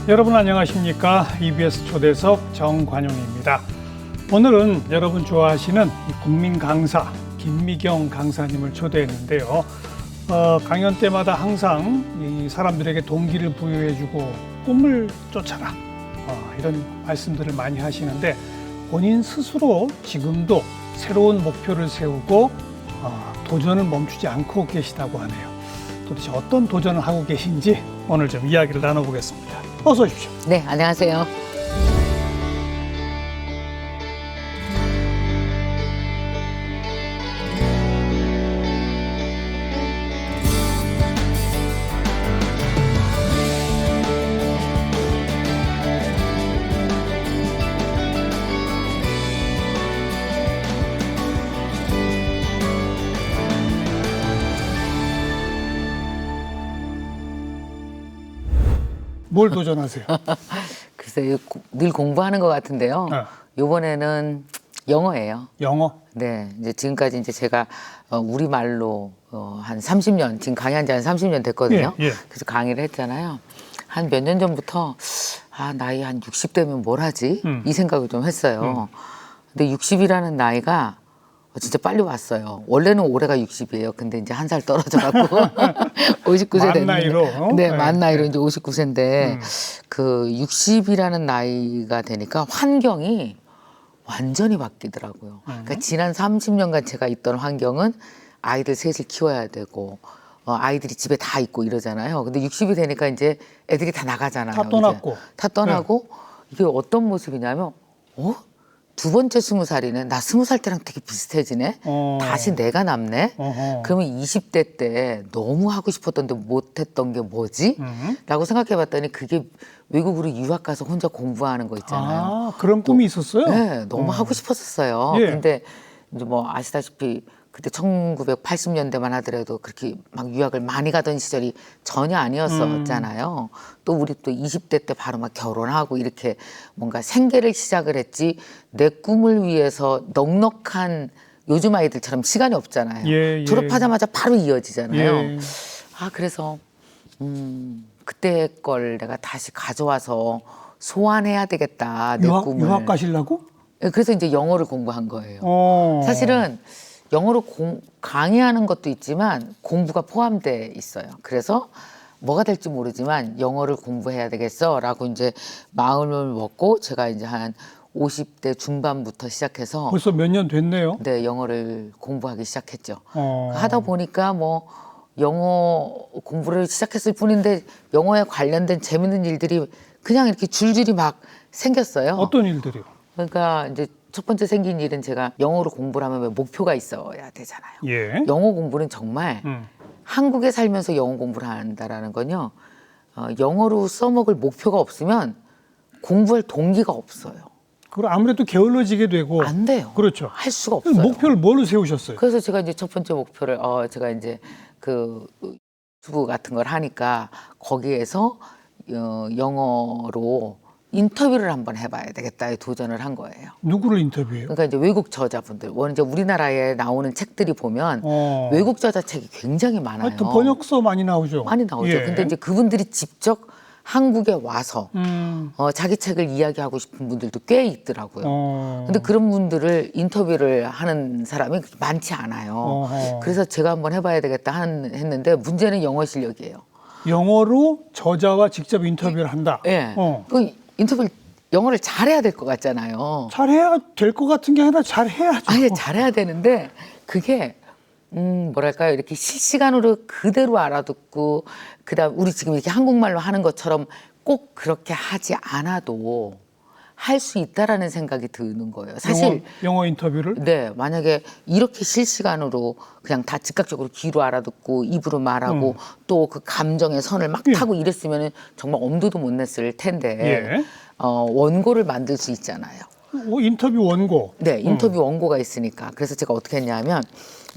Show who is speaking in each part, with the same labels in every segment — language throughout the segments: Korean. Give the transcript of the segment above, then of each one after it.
Speaker 1: 여러분 안녕하십니까? EBS 초대석 정관용입니다. 오늘은 여러분 좋아하시는 이 국민 강사 김미경 강사님을 초대했는데요. 강연 때마다 항상 이 사람들에게 동기를 부여해주고 꿈을 쫓아라 이런 말씀들을 많이 하시는데 본인 스스로 지금도 새로운 목표를 세우고 도전을 멈추지 않고 계시다고 하네요. 도대체 어떤 도전을 하고 계신지 오늘 좀 이야기를 나눠보겠습니다. 어서 오십시오.
Speaker 2: 네, 안녕하세요.
Speaker 1: 뭘 도전하세요?
Speaker 2: 글쎄요, 늘 공부하는 것 같은데요. 이번에는 영어예요.
Speaker 1: 영어?
Speaker 2: 네, 이제 지금까지 이제 제가 우리말로 한 30년, 지금 강의한 지 한 30년 됐거든요.
Speaker 1: 예.
Speaker 2: 그래서 강의를 했잖아요. 한 몇 년 전부터 나이 한 60대면 뭘 하지? 이 생각을 좀 했어요. 근데 60이라는 나이가 진짜 빨리 왔어요. 원래는 올해가 60이에요. 근데 이제 한 살 떨어져갖고 59세 됐는데.
Speaker 1: 만 나이로?
Speaker 2: 네, 만 나이로 이제 59세인데 그 60이라는 나이가 되니까 환경이 완전히 바뀌더라고요. 그러니까 지난 30년간 제가 있던 환경은 아이들 셋을 키워야 되고 아이들이 집에 다 있고 이러잖아요. 근데 60이 되니까 이제 애들이 다 나가잖아요.
Speaker 1: 다 떠났고.
Speaker 2: 이제. 다 떠나고 이게 어떤 모습이냐면 두 번째 20살이네. 나 20살 때랑 되게 비슷해지네. 다시 내가 남네. 그러면 20대 때 너무 하고 싶었던데 못했던 게 뭐지? 라고 생각해 봤더니 그게 외국으로 유학 가서 혼자 공부하는 거 있잖아요.
Speaker 1: 그런 꿈이 있었어요?
Speaker 2: 네, 너무 하고 싶었었어요.
Speaker 1: 예.
Speaker 2: 근데 이제 뭐 아시다시피 그때 1980년대만 하더라도 그렇게 막 유학을 많이 가던 시절이 전혀 아니었었잖아요. 또 우리 또 20대 때 바로 막 결혼하고 이렇게 뭔가 생계를 시작을 했지 내 꿈을 위해서 넉넉한 요즘 아이들처럼 시간이 없잖아요.
Speaker 1: 예.
Speaker 2: 졸업하자마자 바로 이어지잖아요.
Speaker 1: 예.
Speaker 2: 그래서 그때 걸 내가 다시 가져와서 소환해야 되겠다. 내 꿈을.
Speaker 1: 유학 가시려고?
Speaker 2: 그래서 이제 영어를 공부한 거예요. 사실은 영어로 강의하는 것도 있지만 공부가 포함돼 있어요. 그래서 뭐가 될지 모르지만 영어를 공부해야 되겠어 라고 이제 마음을 먹고 제가 이제 한 50대 중반부터 시작해서
Speaker 1: 벌써 몇 년 됐네요.
Speaker 2: 네, 영어를 공부하기 시작했죠. 하다 보니까 뭐 영어 공부를 시작했을 뿐인데 영어에 관련된 재밌는 일들이 그냥 이렇게 줄줄이 막 생겼어요.
Speaker 1: 어떤 일들이요?
Speaker 2: 그러니까 이제 첫 번째 생긴 일은 제가 영어로 공부를 하면 왜 목표가 있어야 되잖아요.
Speaker 1: 예.
Speaker 2: 영어 공부는 정말 한국에 살면서 영어 공부를 한다라는 건요. 영어로 써먹을 목표가 없으면 공부할 동기가 없어요.
Speaker 1: 그럼 아무래도 게을러지게 되고
Speaker 2: 안 돼요.
Speaker 1: 그렇죠.
Speaker 2: 할 수가 없어요.
Speaker 1: 목표를 뭘로 세우셨어요?
Speaker 2: 그래서 제가 이제 첫 번째 목표를 제가 이제 그 유튜브 같은 걸 하니까 거기에서 영어로 인터뷰를 한번 해봐야 되겠다에 도전을 한 거예요.
Speaker 1: 누구를 인터뷰해요?
Speaker 2: 그러니까 이제 외국 저자분들, 이제 우리나라에 나오는 책들이 보면 외국 저자 책이 굉장히 많아요.
Speaker 1: 하여튼 번역서 많이 나오죠.
Speaker 2: 많이 나오죠.
Speaker 1: 예.
Speaker 2: 근데 이제 그분들이 직접 한국에 와서 자기 책을 이야기하고 싶은 분들도 꽤 있더라고요. 근데 그런 분들을 인터뷰를 하는 사람이 많지 않아요. 그래서 제가 한번 해봐야 되겠다 했는데 문제는 영어 실력이에요.
Speaker 1: 영어로 저자와 직접 인터뷰를 한다.
Speaker 2: 예. 그 인터뷰를 영어를 잘해야 될 것 같잖아요.
Speaker 1: 잘해야 될 것 같은 게 아니라 잘해야죠.
Speaker 2: 아니 잘해야 되는데 그게 뭐랄까요 이렇게 실시간으로 그대로 알아듣고 그다음 우리 지금 이렇게 한국말로 하는 것처럼 꼭 그렇게 하지 않아도 할 수 있다라는 생각이 드는 거예요. 사실
Speaker 1: 영어 인터뷰를?
Speaker 2: 네, 만약에 이렇게 실시간으로 그냥 다 즉각적으로 귀로 알아듣고 입으로 말하고 또 그 감정의 선을 막 타고 이랬으면 정말 엄두도 못 냈을 텐데 원고를 만들 수 있잖아요.
Speaker 1: 인터뷰 원고.
Speaker 2: 네, 인터뷰 원고가 있으니까. 그래서 제가 어떻게 했냐면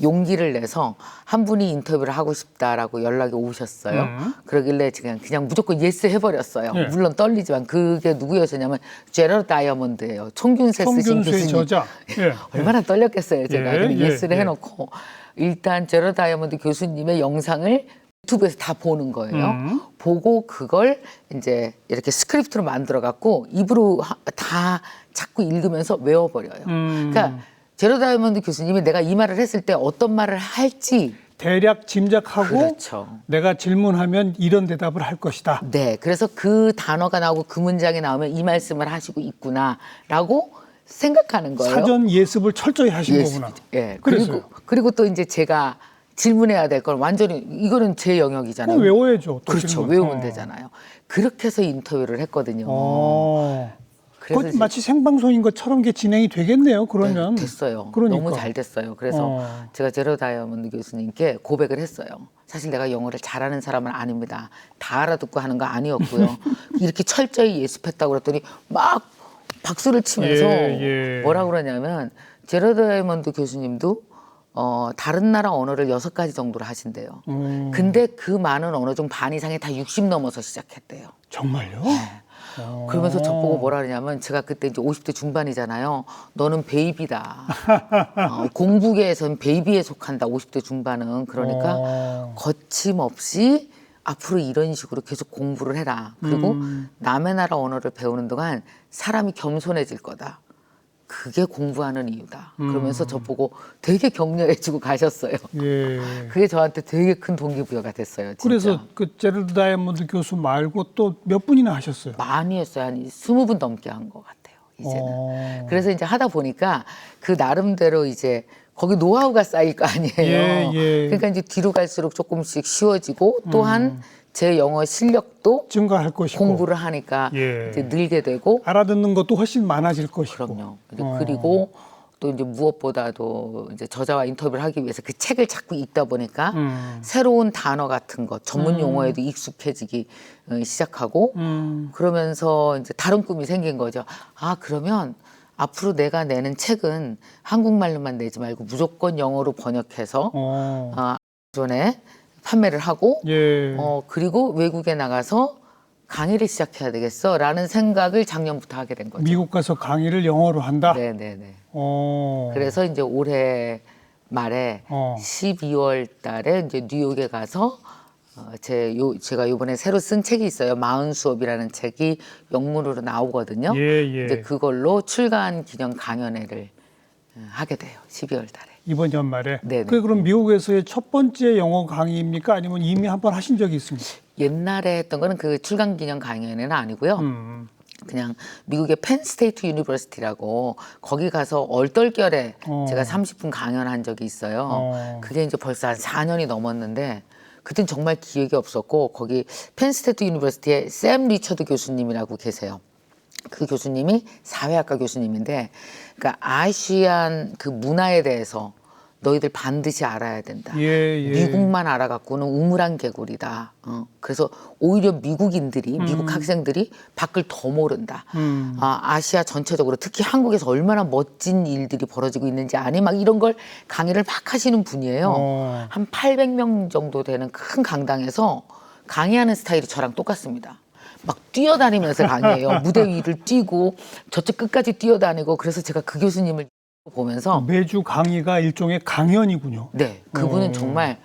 Speaker 2: 용기를 내서 한 분이 인터뷰를 하고 싶다라고 연락이 오셨어요. 그러길래 그냥 무조건 예스 해버렸어요.
Speaker 1: 네.
Speaker 2: 물론 떨리지만 그게 누구였냐면 제러드 다이아몬드예요. 총균세 쓰신
Speaker 1: 총균수의
Speaker 2: 교수님.
Speaker 1: 저자. 예.
Speaker 2: 얼마나 떨렸겠어요, 제가.
Speaker 1: 예,
Speaker 2: 근데
Speaker 1: 예,
Speaker 2: 예스를
Speaker 1: 예.
Speaker 2: 해놓고 일단 제러드 다이아몬드 교수님의 영상을 유튜브에서 다 보는 거예요. 보고 그걸 이제 이렇게 스크립트로 만들어 갖고 입으로 다 자꾸 읽으면서 외워버려요. 그러니까 제로 다이아몬드 교수님이 내가 이 말을 했을 때 어떤 말을 할지
Speaker 1: 대략 짐작하고
Speaker 2: 그렇죠.
Speaker 1: 내가 질문하면 이런 대답을 할 것이다.
Speaker 2: 네, 그래서 그 단어가 나오고 그 문장이 나오면 이 말씀을 하시고 있구나라고 생각하는 거예요.
Speaker 1: 사전 예습을 철저히 하신 거구나.
Speaker 2: 예.
Speaker 1: 그래서요.
Speaker 2: 그리고 또 이제 제가 질문해야 될 걸 완전히 이거는 제 영역이잖아요.
Speaker 1: 그럼 외워야죠. 또
Speaker 2: 그렇죠.
Speaker 1: 질문.
Speaker 2: 외우면 되잖아요. 그렇게 해서 인터뷰를 했거든요. 그래서
Speaker 1: 그것 마치 생방송인 것처럼 게 진행이 되겠네요. 그러면
Speaker 2: 네, 됐어요.
Speaker 1: 그러니까.
Speaker 2: 너무 잘 됐어요. 그래서 제가 제로 다이아몬드 교수님께 고백을 했어요. 사실 내가 영어를 잘하는 사람은 아닙니다. 다 알아듣고 하는 거 아니었고요. 이렇게 철저히 예습했다고 그랬더니 막 박수를 치면서
Speaker 1: 예.
Speaker 2: 뭐라 그러냐면 제로 다이아몬드 교수님도 다른 나라 언어를 6가지 정도로 하신대요. 근데 그 많은 언어 중 반 이상이 다 60 넘어서 시작했대요.
Speaker 1: 정말요?
Speaker 2: 네. 그러면서 저보고 뭐라 그러냐면 제가 그때 이제 50대 중반이잖아요. 너는 베이비다. 공부계에서는 베이비에 속한다. 50대 중반은. 그러니까 거침없이 앞으로 이런 식으로 계속 공부를 해라. 그리고 남의 나라 언어를 배우는 동안 사람이 겸손해질 거다. 그게 공부하는 이유다. 그러면서 저보고 되게 격려해주고 가셨어요.
Speaker 1: 예.
Speaker 2: 그게 저한테 되게 큰 동기부여가 됐어요. 진짜.
Speaker 1: 그래서 그 제럴드 다이아몬드 교수 말고 또 몇 분이나 하셨어요?
Speaker 2: 많이 했어요. 한 20분 넘게 한 것 같아요. 이제는. 그래서 이제 하다 보니까 그 나름대로 이제 거기 노하우가 쌓일 거 아니에요.
Speaker 1: 예.
Speaker 2: 그러니까 이제 뒤로 갈수록 조금씩 쉬워지고 또한 제 영어 실력도
Speaker 1: 증가할 것이고
Speaker 2: 공부를 하니까
Speaker 1: 예.
Speaker 2: 이제 늘게 되고
Speaker 1: 알아듣는 것도 훨씬 많아질 것이고.
Speaker 2: 그럼요. 이제 그리고 또 이제 무엇보다도 이제 저자와 인터뷰를 하기 위해서 그 책을 자꾸 읽다 보니까 새로운 단어 같은 것, 전문 용어에도 익숙해지기 시작하고 그러면서 이제 다른 꿈이 생긴 거죠. 아, 그러면 앞으로 내가 내는 책은 한국말로만 내지 말고 무조건 영어로 번역해서 전에 판매를 하고
Speaker 1: 예.
Speaker 2: 그리고 외국에 나가서 강의를 시작해야 되겠어라는 생각을 작년부터 하게 된 거죠.
Speaker 1: 미국 가서 강의를 영어로 한다.
Speaker 2: 네네네.
Speaker 1: 어.
Speaker 2: 그래서 이제 올해 말에 12월 달에 이제 뉴욕에 가서 제가 이번에 새로 쓴 책이 있어요. 마흔 수업이라는 책이 영문으로 나오거든요.
Speaker 1: 예.
Speaker 2: 이제 그걸로 출간 기념 강연회를 하게 돼요. 12월 달에.
Speaker 1: 이번 연말에.
Speaker 2: 네네.
Speaker 1: 그럼 미국에서의 첫 번째 영어 강의입니까? 아니면 이미 한번 하신 적이 있습니까?
Speaker 2: 옛날에 했던 거는 그 출간 기념 강연회는 아니고요. 그냥 미국의 펜스테이트 유니버시티라고 거기 가서 얼떨결에 제가 30분 강연한 적이 있어요. 그게 이제 벌써 한 4년이 넘었는데 그땐 정말 기억이 없었고 거기 펜스테이트 유니버시티에 샘 리처드 교수님이라고 계세요. 그 교수님이 사회학과 교수님인데 그러니까 아시안 그 문화에 대해서 너희들 반드시 알아야 된다. 미국만 알아갖고는 우물안 개구리다. 그래서 오히려 미국인들이 미국 학생들이 밖을 더 모른다. 아시아 전체적으로 특히 한국에서 얼마나 멋진 일들이 벌어지고 있는지 아니 막 이런 걸 강의를 막 하시는 분이에요. 한 800명 정도 되는 큰 강당에서 강의하는 스타일이 저랑 똑같습니다. 막 뛰어다니면서 강의해요. 무대 위를 뛰고 저쪽 끝까지 뛰어다니고 그래서 제가 그 교수님을 보면서
Speaker 1: 매주 강의가 일종의 강연이군요.
Speaker 2: 네, 그분은 정말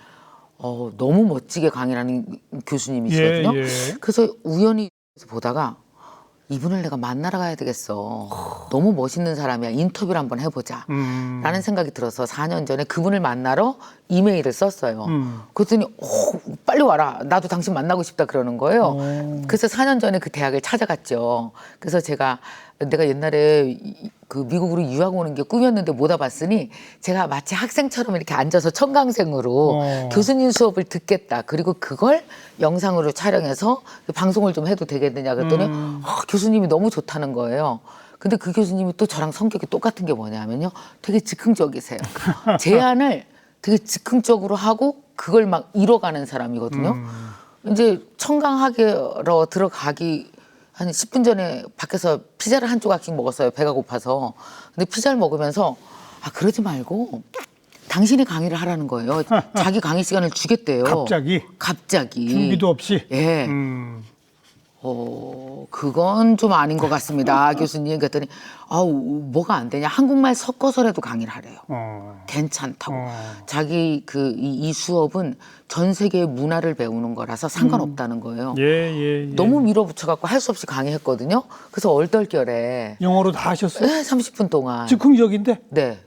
Speaker 2: 너무 멋지게 강의를 하는 교수님이시거든요. 그래서 우연히 보다가 이분을 내가 만나러 가야 되겠어. 너무 멋있는 사람이야. 인터뷰를 한번 해보자. 라는 생각이 들어서 4년 전에 그분을 만나러 이메일을 썼어요. 그랬더니 빨리 와라. 나도 당신 만나고 싶다 그러는 거예요. 그래서 4년 전에 그 대학을 찾아갔죠. 그래서 내가 옛날에 그 미국으로 유학 오는 게 꿈이었는데 못 와봤으니 제가 마치 학생처럼 이렇게 앉아서 청강생으로 교수님 수업을 듣겠다. 그리고 그걸 영상으로 촬영해서 방송을 좀 해도 되겠느냐 그랬더니 교수님이 너무 좋다는 거예요. 근데 그 교수님이 또 저랑 성격이 똑같은 게 뭐냐면요. 되게 즉흥적이세요. 제안을 되게 즉흥적으로 하고 그걸 막 이뤄가는 사람이거든요. 이제 청강하러 들어가기 한 10분 전에 밖에서 피자를 한 조각씩 먹었어요. 배가 고파서. 근데 피자를 먹으면서 그러지 말고 당신이 강의를 하라는 거예요. 자기 강의 시간을 주겠대요.
Speaker 1: 갑자기?
Speaker 2: 갑자기.
Speaker 1: 준비도 없이?
Speaker 2: 예. 그건 좀 아닌 것 같습니다, 교수님. 그랬더니, 뭐가 안 되냐. 한국말 섞어서라도 강의를 하래요. 괜찮다고. 자기 이 수업은 전 세계의 문화를 배우는 거라서 상관없다는 거예요.
Speaker 1: 예.
Speaker 2: 너무 밀어붙여갖고 할 수 없이 강의했거든요. 그래서 얼떨결에.
Speaker 1: 영어로 다 하셨어요?
Speaker 2: 네, 30분 동안.
Speaker 1: 즉흥적인데?
Speaker 2: 네.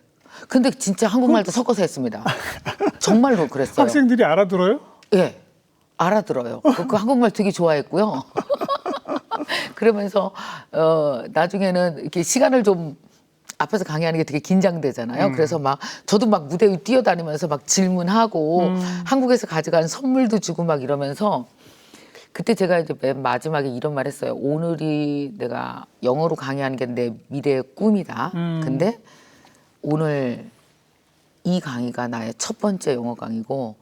Speaker 2: 근데 진짜 한국말도 섞어서 했습니다. 정말로 그랬어요.
Speaker 1: 학생들이 알아들어요?
Speaker 2: 예. 알아들어요. 그 한국말 되게 좋아했고요. 그러면서 나중에는 이렇게 시간을 좀 앞에서 강의하는 게 되게 긴장되잖아요. 그래서 막 저도 막 무대 위 뛰어다니면서 막 질문하고 한국에서 가져간 선물도 주고 막 이러면서 그때 제가 이제 맨 마지막에 이런 말 했어요. 오늘이 내가 영어로 강의하는 게 내 미래의 꿈이다. 근데 오늘 이 강의가 나의 첫 번째 영어 강의고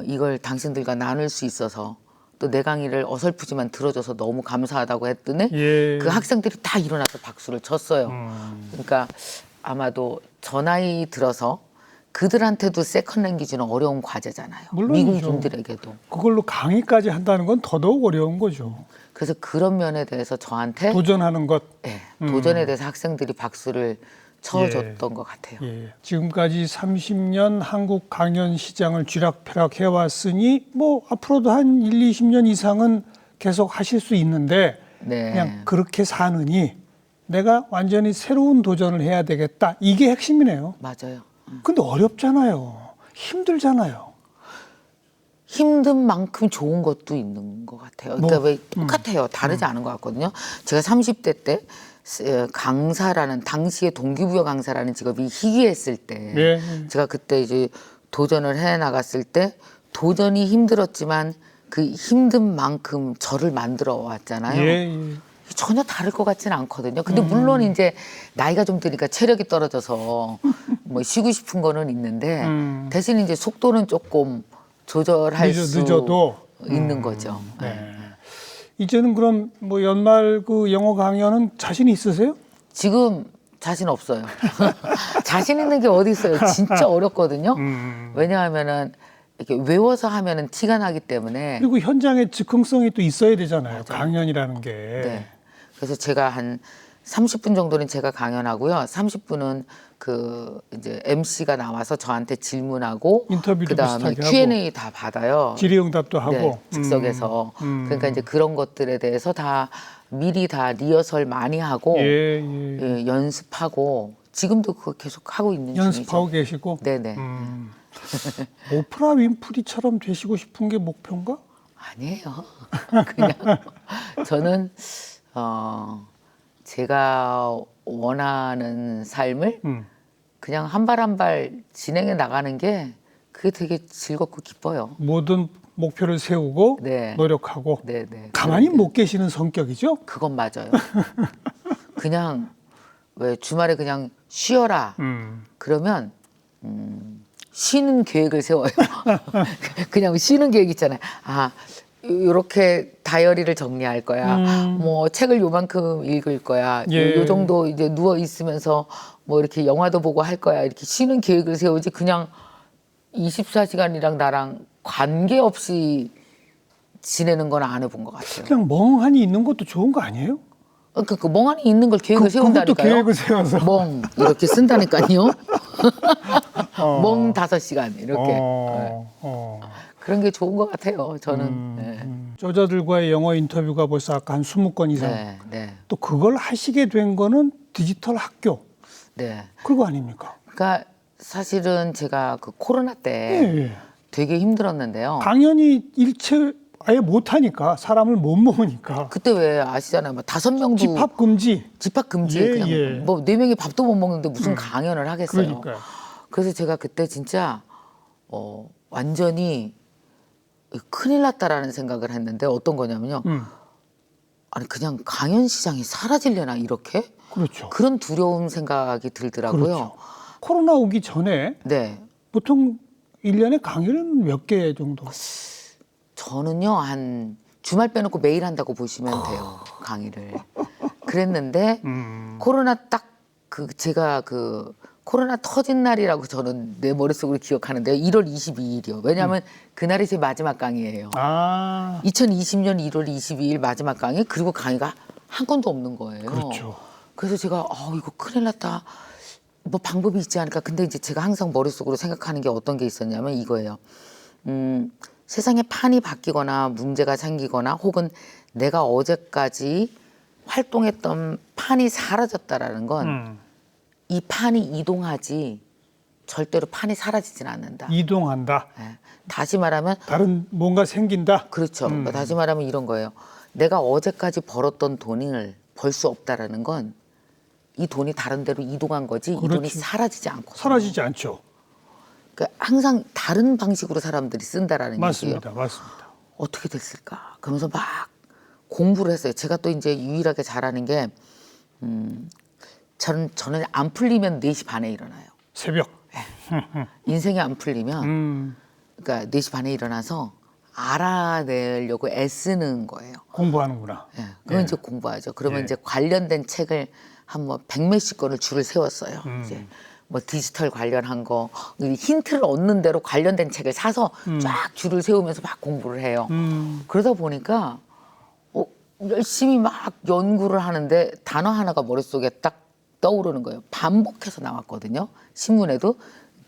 Speaker 2: 이걸 당신들과 나눌 수 있어서 또 내 강의를 어설프지만 들어줘서 너무 감사하다고 했더니
Speaker 1: 예.
Speaker 2: 그 학생들이 다 일어나서 박수를 쳤어요. 그러니까 아마도 저 나이 들어서 그들한테도 세컨 랭귀지는 어려운 과제잖아요.
Speaker 1: 물론이죠.
Speaker 2: 미국 분들에게도.
Speaker 1: 그걸로 강의까지 한다는 건 더더욱 어려운 거죠.
Speaker 2: 그래서 그런 면에 대해서 저한테
Speaker 1: 도전하는 것.
Speaker 2: 네, 도전에 대해서 학생들이 박수를 쳐줬던 것 같아요.
Speaker 1: 예. 지금까지 30년 한국 강연 시장을 쥐락펴락 해왔으니 뭐 앞으로도 한 1, 20년 이상은 계속 하실 수 있는데
Speaker 2: 네.
Speaker 1: 그냥 그렇게 사느니 내가 완전히 새로운 도전을 해야 되겠다. 이게 핵심이네요.
Speaker 2: 맞아요.
Speaker 1: 근데 어렵잖아요. 힘들잖아요.
Speaker 2: 힘든 만큼 좋은 것도 있는 것 같아요. 그러니까 왜 똑같아요. 다르지 않은 것 같거든요. 제가 30대 때 강사라는 당시에 동기부여 강사라는 직업이 희귀했을 때
Speaker 1: 예.
Speaker 2: 제가 그때 이제 도전을 해 나갔을 때 도전이 힘들었지만 그 힘든 만큼 저를 만들어 왔잖아요.
Speaker 1: 예.
Speaker 2: 전혀 다를 것 같지는 않거든요. 근데 물론 이제 나이가 좀 드니까 체력이 떨어져서 뭐 쉬고 싶은 거는 있는데 대신 이제 속도는 조금 조절할 수
Speaker 1: 늦어도
Speaker 2: 있는 거죠.
Speaker 1: 네. 이제는 그럼 뭐 연말 그 영어 강연은 자신 있으세요?
Speaker 2: 지금 자신 없어요. 자신 있는 게 어디 있어요? 진짜 어렵거든요. 왜냐하면은 이렇게 외워서 하면은 티가 나기 때문에.
Speaker 1: 그리고 현장에 즉흥성이 또 있어야 되잖아요. 강연이라는 게.
Speaker 2: 네. 그래서 제가 한 30분 정도는 제가 강연하고요. 30분은 그 이제 MC가 나와서 저한테 질문하고
Speaker 1: 인터뷰도
Speaker 2: 그다음에
Speaker 1: 비슷하게
Speaker 2: Q&A 다 받아요.
Speaker 1: 질의응답도 하고.
Speaker 2: 네, 즉석에서. 그러니까 이제 그런 것들에 대해서 다 미리 다 리허설 많이 하고 예, 연습하고 지금도 그거 계속 하고 있는
Speaker 1: 연습하고
Speaker 2: 중이죠.
Speaker 1: 계시고.
Speaker 2: 네네.
Speaker 1: 오프라 윈프리처럼 되시고 싶은 게 목표인가?
Speaker 2: 아니에요. 그냥 저는 제가 원하는 삶을 그냥 한 발 한 발 진행해 나가는 게 그게 되게 즐겁고 기뻐요.
Speaker 1: 모든 목표를 세우고
Speaker 2: 네.
Speaker 1: 노력하고
Speaker 2: 네네.
Speaker 1: 가만히 못 계시는 성격이죠?
Speaker 2: 그건 맞아요. 그냥 왜 주말에 그냥 쉬어라. 그러면 쉬는 계획을 세워요. 그냥 쉬는 계획 있잖아요. 아, 요렇게 다이어리를 정리할 거야. 뭐 책을 요만큼 읽을 거야.
Speaker 1: 예.
Speaker 2: 요 정도 이제 누워 있으면서 뭐 이렇게 영화도 보고 할 거야. 이렇게 쉬는 계획을 세우지 그냥 24시간이랑 나랑 관계없이 지내는 건 안 해본 것 같아요.
Speaker 1: 그냥 멍하니 있는 것도 좋은 거 아니에요?
Speaker 2: 그러니까 그 멍하니 있는 걸 계획을
Speaker 1: 그것도
Speaker 2: 세운다니까요.
Speaker 1: 계획을 세워서.
Speaker 2: 멍 이렇게 쓴다니까요. 멍 5시간 이렇게. 네. 그런 게 좋은 것 같아요. 저는. 네.
Speaker 1: 저자들과의 영어 인터뷰가 벌써 아까 한 20건 이상.
Speaker 2: 네, 네,
Speaker 1: 또 그걸 하시게 된 거는 디지털 학교.
Speaker 2: 네.
Speaker 1: 그거 아닙니까?
Speaker 2: 그러니까 사실은 제가 그 코로나 때
Speaker 1: 예.
Speaker 2: 되게 힘들었는데요.
Speaker 1: 강연이 일체 아예 못하니까 사람을 못 모으니까.
Speaker 2: 그때 왜 아시잖아요. 막 5명도
Speaker 1: 집합 금지.
Speaker 2: 집합 금지.
Speaker 1: 예,
Speaker 2: 그냥
Speaker 1: 예.
Speaker 2: 뭐 4명이 밥도 못 먹는데 무슨 강연을 하겠어요.
Speaker 1: 그러니까요.
Speaker 2: 그래서 제가 그때 진짜 완전히 큰일 났다라는 생각을 했는데 어떤 거냐면요. 아니 그냥 강연 시장이 사라지려나 이렇게?
Speaker 1: 그렇죠.
Speaker 2: 그런 두려운 생각이 들더라고요.
Speaker 1: 그렇죠. 코로나 오기 전에
Speaker 2: 네.
Speaker 1: 보통 1년에 강연은 몇 개 정도?
Speaker 2: 저는요 한 주말 빼놓고 매일 한다고 보시면 돼요 강의를. 그랬는데 코로나 딱 그 제가 그 코로나 터진 날이라고 저는 내 머릿속으로 기억하는데요. 1월 22일이요. 왜냐하면 그날이 제 마지막 강의예요. 2020년 1월 22일 마지막 강의, 그리고 강의가 한 건도 없는 거예요.
Speaker 1: 그렇죠.
Speaker 2: 그래서 제가 이거 큰일 났다. 뭐 방법이 있지 않을까. 근데 이제 제가 항상 머릿속으로 생각하는 게 어떤 게 있었냐면 이거예요. 세상에 판이 바뀌거나 문제가 생기거나 혹은 내가 어제까지 활동했던 판이 사라졌다라는 건 이 판이 이동하지 절대로 판이 사라지진 않는다.
Speaker 1: 이동한다.
Speaker 2: 네. 다시 말하면
Speaker 1: 다른 뭔가 생긴다.
Speaker 2: 그렇죠. 그러니까 다시 말하면 이런 거예요. 내가 어제까지 벌었던 돈을 벌 수 없다라는 건 이 돈이 다른 데로 이동한 거지 이 돈이
Speaker 1: 그렇지.
Speaker 2: 사라지지 않고
Speaker 1: 사라지지 않죠.
Speaker 2: 그러니까 항상 다른 방식으로 사람들이 쓴다라는
Speaker 1: 맞습니다.
Speaker 2: 얘기예요.
Speaker 1: 맞습니다.
Speaker 2: 어떻게 됐을까? 그러면서 막 공부를 했어요. 제가 또 이제 유일하게 잘하는 게 저는 안 풀리면 4시 반에 일어나요.
Speaker 1: 새벽.
Speaker 2: 인생이 안 풀리면 그러니까 4시 반에 일어나서 알아내려고 애쓰는 거예요.
Speaker 1: 공부하는구나.
Speaker 2: 예, 그건 이제 공부하죠. 그러면 이제 관련된 책을 한 뭐 100몇십 권을 줄을 세웠어요. 이제 뭐 디지털 관련한 거 힌트를 얻는 대로 관련된 책을 사서 쫙 줄을 세우면서 막 공부를 해요. 그러다 보니까 열심히 막 연구를 하는데 단어 하나가 머릿속에 딱 떠오르는 거예요. 반복해서 나왔거든요. 신문에도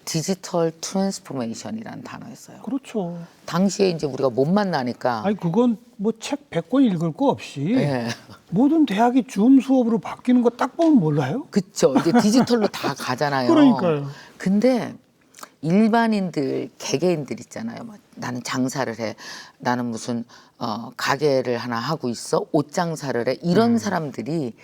Speaker 2: 디지털 트랜스포메이션이라는 단어였어요.
Speaker 1: 그렇죠.
Speaker 2: 당시에 이제 우리가 못 만나니까
Speaker 1: 아니 그건 뭐 책 100권 읽을 거 없이
Speaker 2: 예.
Speaker 1: 모든 대학이 줌 수업으로 바뀌는 거 딱 보면 몰라요?
Speaker 2: 그쵸. 이제 디지털로 다 가잖아요.
Speaker 1: 그러니까요.
Speaker 2: 근데 일반인들, 개개인들 있잖아요. 뭐 나는 장사를 해. 나는 무슨 가게를 하나 하고 있어. 옷 장사를 해. 이런 사람들이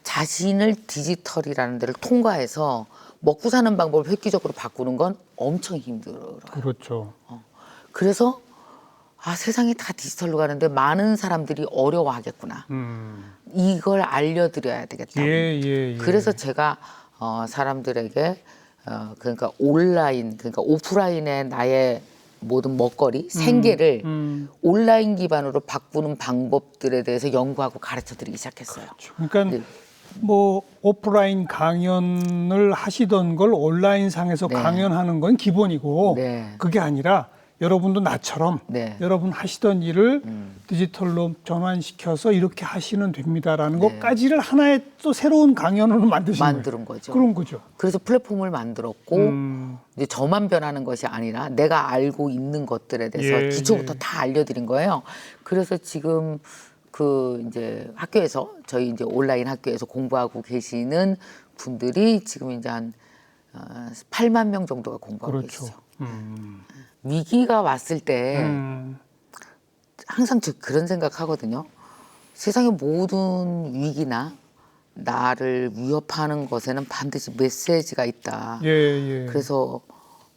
Speaker 2: 자신을 디지털이라는 데를 통과해서 먹고 사는 방법을 획기적으로 바꾸는 건 엄청 힘들어요.
Speaker 1: 그렇죠.
Speaker 2: 그래서 세상이 다 디지털로 가는데 많은 사람들이 어려워하겠구나. 이걸 알려드려야 되겠다.
Speaker 1: 예.
Speaker 2: 그래서 제가 사람들에게 그러니까 온라인, 그러니까 오프라인의 나의 모든 먹거리, 생계를 온라인 기반으로 바꾸는 방법들에 대해서 연구하고 가르쳐드리기 시작했어요.
Speaker 1: 그러니까
Speaker 2: 네.
Speaker 1: 뭐 오프라인 강연을 하시던 걸 온라인 상에서
Speaker 2: 네.
Speaker 1: 강연하는 건 기본이고
Speaker 2: 네.
Speaker 1: 그게 아니라 여러분도 나처럼
Speaker 2: 네.
Speaker 1: 여러분 하시던 일을 디지털로 전환시켜서 이렇게 하시면 됩니다라는
Speaker 2: 네.
Speaker 1: 것까지를 하나의 또 새로운 강연으로
Speaker 2: 만드는 거죠.
Speaker 1: 그런 거죠.
Speaker 2: 그래서 플랫폼을 만들었고 이제 저만 변하는 것이 아니라 내가 알고 있는 것들에 대해서
Speaker 1: 예,
Speaker 2: 기초부터 다 알려드린 거예요. 그래서 지금 그 이제 학교에서 저희 이제 온라인 학교에서 공부하고 계시는 분들이 지금 이제 한 8만 명 정도가 공부하고
Speaker 1: 그렇죠.
Speaker 2: 계시죠. 위기가 왔을 때 항상 저 그런 생각하거든요. 세상의 모든 위기나 나를 위협하는 것에는 반드시 메시지가 있다.
Speaker 1: 예.
Speaker 2: 그래서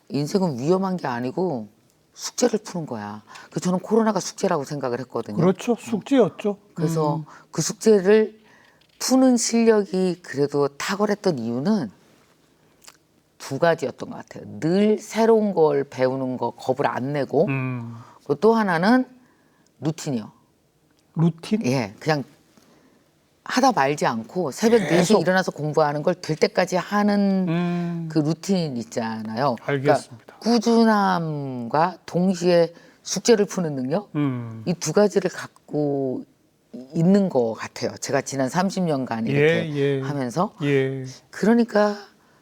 Speaker 2: 인생은 위험한 게 아니고 숙제를 푸는 거야. 그래서 저는 코로나가 숙제라고 생각을 했거든요.
Speaker 1: 그렇죠. 숙제였죠.
Speaker 2: 그래서 그 숙제를 푸는 실력이 그래도 탁월했던 이유는 2가지였던 것 같아요. 늘 새로운 걸 배우는 거 겁을 안 내고 그리고 또 하나는 루틴이요.
Speaker 1: 루틴?
Speaker 2: 예, 그냥 하다 말지 않고 새벽 4시에 일어나서 공부하는 걸 될 때까지 하는 그 루틴 있잖아요.
Speaker 1: 알겠습니다.
Speaker 2: 그러니까 꾸준함과 동시에 숙제를 푸는 능력 이 2가지를 갖고 있는 것 같아요. 제가 지난 30년간 이렇게 하면서 그러니까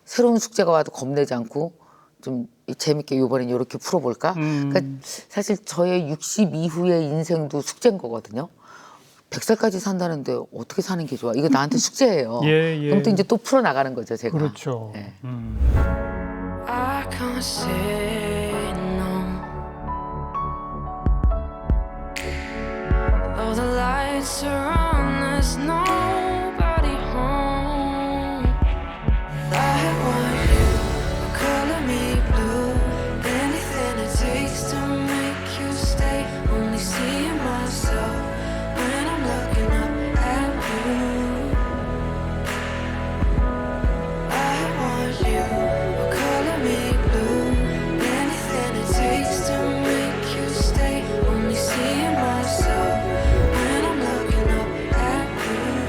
Speaker 2: 새로운 숙제가 와도 겁내지 않고 좀 재밌게 이번엔 이렇게 풀어볼까? 그러니까 사실 저의 60 이후의 인생도 숙제인 거거든요. 100살까지 산다는데 어떻게 사는 게 좋아? 이거 나한테 숙제예요. 그럼 또 이제 또 풀어나가는 거죠, 제가.
Speaker 1: 그렇죠.
Speaker 2: 예.
Speaker 3: I can't say no. Though the lights are on, there's nobody home. I want you, color me blue. Anything it takes to make you stay. Only seeing myself when I'm looking up at you. I want you, color me blue. Anything it takes to make you stay. Only seeing myself when I'm looking up at you.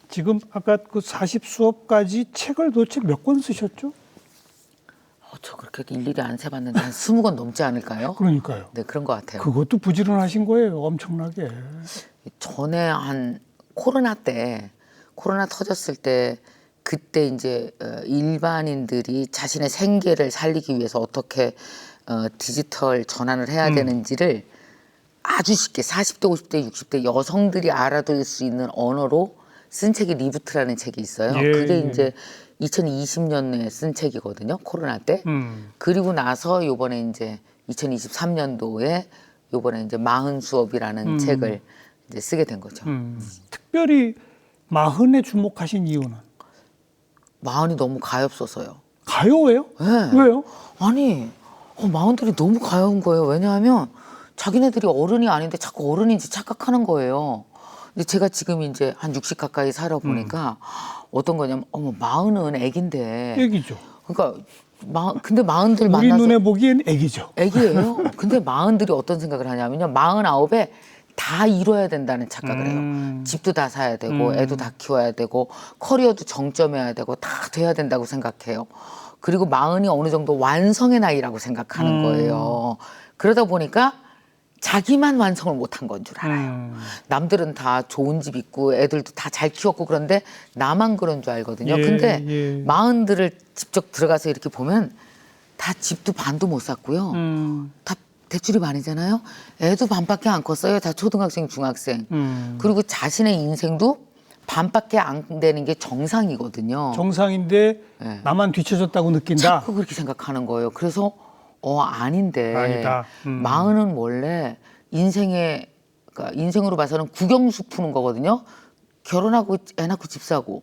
Speaker 1: 지금 아까 그 40수업까지 책을 도대체 몇 권 쓰셨죠?
Speaker 2: 저 그렇게 일일이 안 세봤는데 한 20권 넘지 않을까요?
Speaker 1: 그러니까요.
Speaker 2: 네, 그런 것 같아요.
Speaker 1: 그것도 부지런하신 거예요, 엄청나게.
Speaker 2: 전에 한 코로나 터졌을 때 그때 이제 일반인들이 자신의 생계를 살리기 위해서 어떻게 디지털 전환을 해야 되는지를 아주 쉽게 40대, 50대, 60대 여성들이 알아들 수 있는 언어로 쓴 책이 리부트라는 책이 있어요.
Speaker 1: 예,
Speaker 2: 그게
Speaker 1: 예.
Speaker 2: 이제 2020년에 쓴 책이거든요. 코로나 때. 그리고 나서 요번에 이제 2023년도에 요번에 이제 마흔 수업이라는 책을 이제 쓰게 된 거죠.
Speaker 1: 특별히 마흔에 주목하신 이유는?
Speaker 2: 마흔이 너무 가엾어서요.
Speaker 1: 가요예요?
Speaker 2: 네.
Speaker 1: 왜요?
Speaker 2: 아니, 마흔들이 너무 가여운 거예요. 왜냐하면 자기네들이 어른이 아닌데 자꾸 어른인지 착각하는 거예요. 근데 제가 지금 이제 한 60 가까이 살아보니까 어떤 거냐면, 마흔은 애긴데.
Speaker 1: 애기죠.
Speaker 2: 그러니까, 근데 마흔들
Speaker 1: 우리
Speaker 2: 만나서.
Speaker 1: 눈에 보기엔 애기죠.
Speaker 2: 애기예요. 근데 마흔들이 어떤 생각을 하냐면요. 49에 다 이뤄야 된다는 착각을 해요. 집도 다 사야 되고, 애도 다 키워야 되고, 커리어도 정점해야 되고, 다 돼야 된다고 생각해요. 그리고 마흔이 어느 정도 완성의 나이라고 생각하는 거예요. 그러다 보니까 자기만 완성을 못한 건 줄 알아요. 남들은 다 좋은 집 있고 애들도 다 잘 키웠고 그런데 나만 그런 줄 알거든요.
Speaker 1: 예,
Speaker 2: 근데
Speaker 1: 예.
Speaker 2: 마흔들을 직접 들어가서 이렇게 보면 다 집도 반도 못 샀고요. 다 대출이 많이잖아요. 애도 반밖에 안 컸어요. 다 초등학생, 중학생. 그리고 자신의 인생도 반밖에 안 되는 게 정상이거든요.
Speaker 1: 정상인데
Speaker 2: 네.
Speaker 1: 나만 뒤쳐졌다고 느낀다.
Speaker 2: 자꾸 그렇게 생각하는 거예요. 그래서 아닌데
Speaker 1: 아니다.
Speaker 2: 마흔은 원래 그러니까 인생으로 봐서는 국영수 푸는 거거든요. 결혼하고 애 낳고 집 사고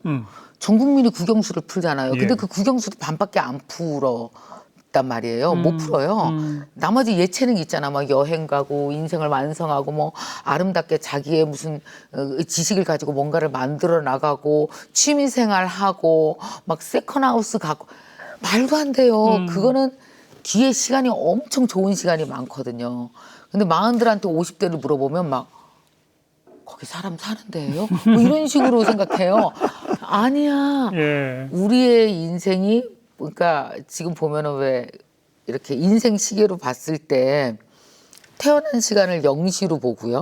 Speaker 2: 전 국민이 국영수를 풀잖아요.
Speaker 1: 예.
Speaker 2: 근데 그 국영수도 반밖에 안 풀었단 말이에요. 못 풀어요. 나머지 예체능 있잖아. 막 여행 가고 인생을 완성하고 뭐 아름답게 자기의 무슨 지식을 가지고 뭔가를 만들어 나가고 취미생활 하고 막 세컨하우스 가고 말도 안 돼요. 그거는 뒤에 시간이 엄청 좋은 시간이 많거든요. 근데 마흔들한테 50대를 물어보면 막 거기 사람 사는데요? 뭐 이런 식으로 생각해요. 아니야.
Speaker 1: 예.
Speaker 2: 우리의 인생이 그러니까 지금 보면은 왜 이렇게 인생 시계로 봤을 때 태어난 시간을 0시로 보고요.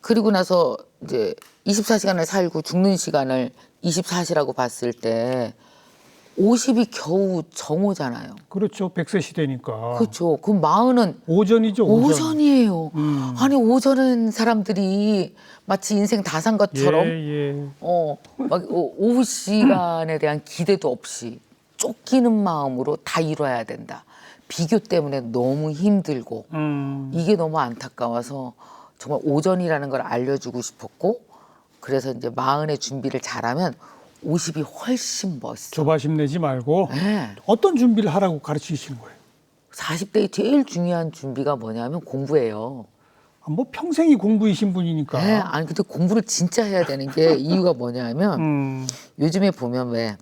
Speaker 2: 그리고 나서 이제 24시간을 살고 죽는 시간을 24시라고 봤을 때 50이 겨우 정오잖아요.
Speaker 1: 그렇죠. 100세 시대니까.
Speaker 2: 그렇죠. 그럼 마흔은
Speaker 1: 오전이죠.
Speaker 2: 오전이에요. 아니 오전은 사람들이 마치 인생 다 산 것처럼
Speaker 1: 예.
Speaker 2: 막 오후 시간에 대한 기대도 없이 쫓기는 마음으로 다 이뤄야 된다. 비교 때문에 너무 힘들고 이게 너무 안타까워서 정말 오전이라는 걸 알려주고 싶었고 그래서 이제 마흔의 준비를 잘하면 50이 훨씬 멋있어.
Speaker 1: 조바심 내지 말고
Speaker 2: 네.
Speaker 1: 어떤 준비를 하라고 가르치시는 거예요?
Speaker 2: 40대의 제일 중요한 준비가 뭐냐면 공부예요.
Speaker 1: 뭐 평생이 공부이신 분이니까.
Speaker 2: 네, 아니 근데 공부를 진짜 해야 되는 게 이유가 뭐냐면 요즘에 보면 왜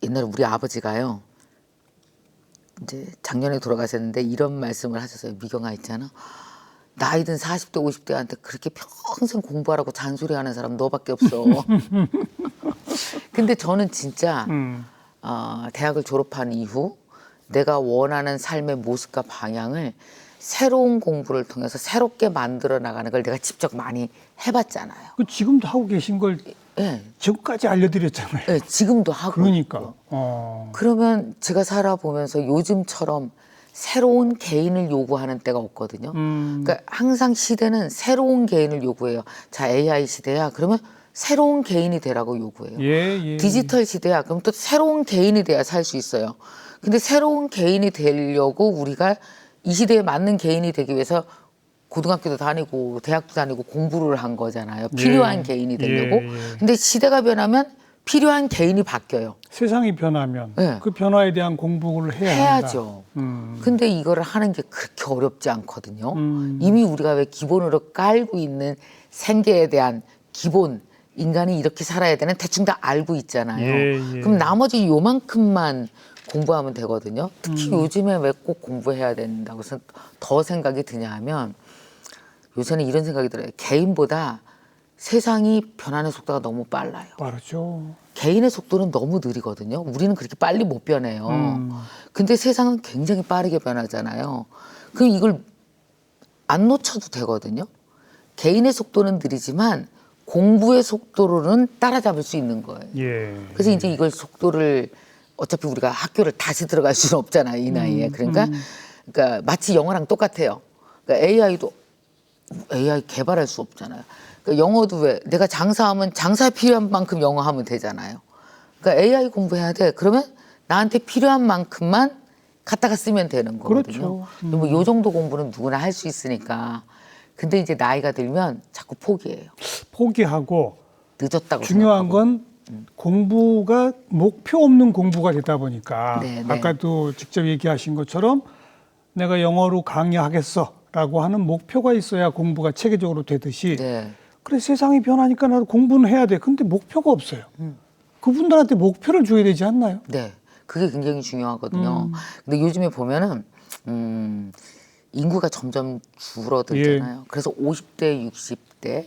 Speaker 2: 옛날에 우리 아버지가요. 이제 작년에 돌아가셨는데 이런 말씀을 하셨어요. 미경아 있잖아. 나이 든 40대 50대한테 그렇게 평생 공부하라고 잔소리하는 사람 너밖에 없어. 근데 저는 진짜 대학을 졸업한 이후 내가 원하는 삶의 모습과 방향을 새로운 공부를 통해서 새롭게 만들어 나가는 걸 내가 직접 많이 해봤잖아요.
Speaker 1: 그 지금도 하고 계신 걸
Speaker 2: 네,
Speaker 1: 지금까지 알려드렸잖아요.
Speaker 2: 네, 지금도 하고
Speaker 1: 그러니까.
Speaker 2: 있고요. 그러면 제가 살아보면서 요즘처럼 새로운 개인을 요구하는 때가 없거든요. 그러니까 항상 시대는 새로운 개인을 요구해요. 자, AI 시대야. 그러면 새로운 개인이 되라고 요구해요.
Speaker 1: 예.
Speaker 2: 디지털 시대야. 그럼 또 새로운 개인이 돼야 살 수 있어요. 근데 새로운 개인이 되려고 우리가 이 시대에 맞는 개인이 되기 위해서 고등학교도 다니고 대학도 다니고 공부를 한 거잖아요. 필요한 개인이 되려고. 근데 시대가 변하면 필요한 개인이 바뀌어요.
Speaker 1: 세상이 변하면
Speaker 2: 네.
Speaker 1: 그 변화에 대한 공부를 해야
Speaker 2: 해야죠. 근데 이거를 하는 게 그렇게 어렵지 않거든요. 이미 우리가 왜 기본으로 깔고 있는 생계에 대한 기본, 인간이 이렇게 살아야 되는 대충 다 알고 있잖아요.
Speaker 1: 예.
Speaker 2: 그럼 나머지 요만큼만 공부하면 되거든요. 특히 요즘에 왜 꼭 공부해야 된다고 더 생각이 드냐 하면 요새는 이런 생각이 들어요. 개인보다 세상이 변하는 속도가 너무 빨라요.
Speaker 1: 빠르죠.
Speaker 2: 개인의 속도는 너무 느리거든요. 우리는 그렇게 빨리 못 변해요.
Speaker 1: 음.
Speaker 2: 근데 세상은 굉장히 빠르게 변하잖아요. 그럼 이걸 안 놓쳐도 되거든요. 개인의 속도는 느리지만 공부의 속도로는 따라잡을 수 있는 거예요.
Speaker 1: 예.
Speaker 2: 그래서 이제 이걸 속도를 어차피 우리가 학교를 다시 들어갈 수는 없잖아요. 이 나이에. 그러니까 마치 영어랑 똑같아요. 그러니까 AI도 AI 개발할 수 없잖아요. 그러니까 영어도 왜 내가 장사하면 장사에 필요한 만큼 영어 하면 되잖아요. 그러니까 AI 공부해야 돼. 그러면 나한테 필요한 만큼만 갖다가 쓰면 되는 거거든요.
Speaker 1: 그렇죠.
Speaker 2: 뭐 요 정도 공부는 누구나 할 수 있으니까. 근데 이제 나이가 들면 자꾸 포기해요.
Speaker 1: 포기하고
Speaker 2: 늦었다고
Speaker 1: 중요한
Speaker 2: 생각하고.
Speaker 1: 건 공부가 목표 없는 공부가 되다 보니까
Speaker 2: 네, 네.
Speaker 1: 아까도 직접 얘기하신 것처럼 내가 영어로 강의하겠어라고 하는 목표가 있어야 공부가 체계적으로 되듯이
Speaker 2: 네.
Speaker 1: 그래 세상이 변하니까 나도 공부는 해야 돼. 근데 목표가 없어요. 그분들한테 목표를 줘야 되지 않나요?
Speaker 2: 네, 그게 굉장히 중요하거든요. 근데 요즘에 보면은 인구가 점점 줄어들잖아요. 그래서 50대, 60대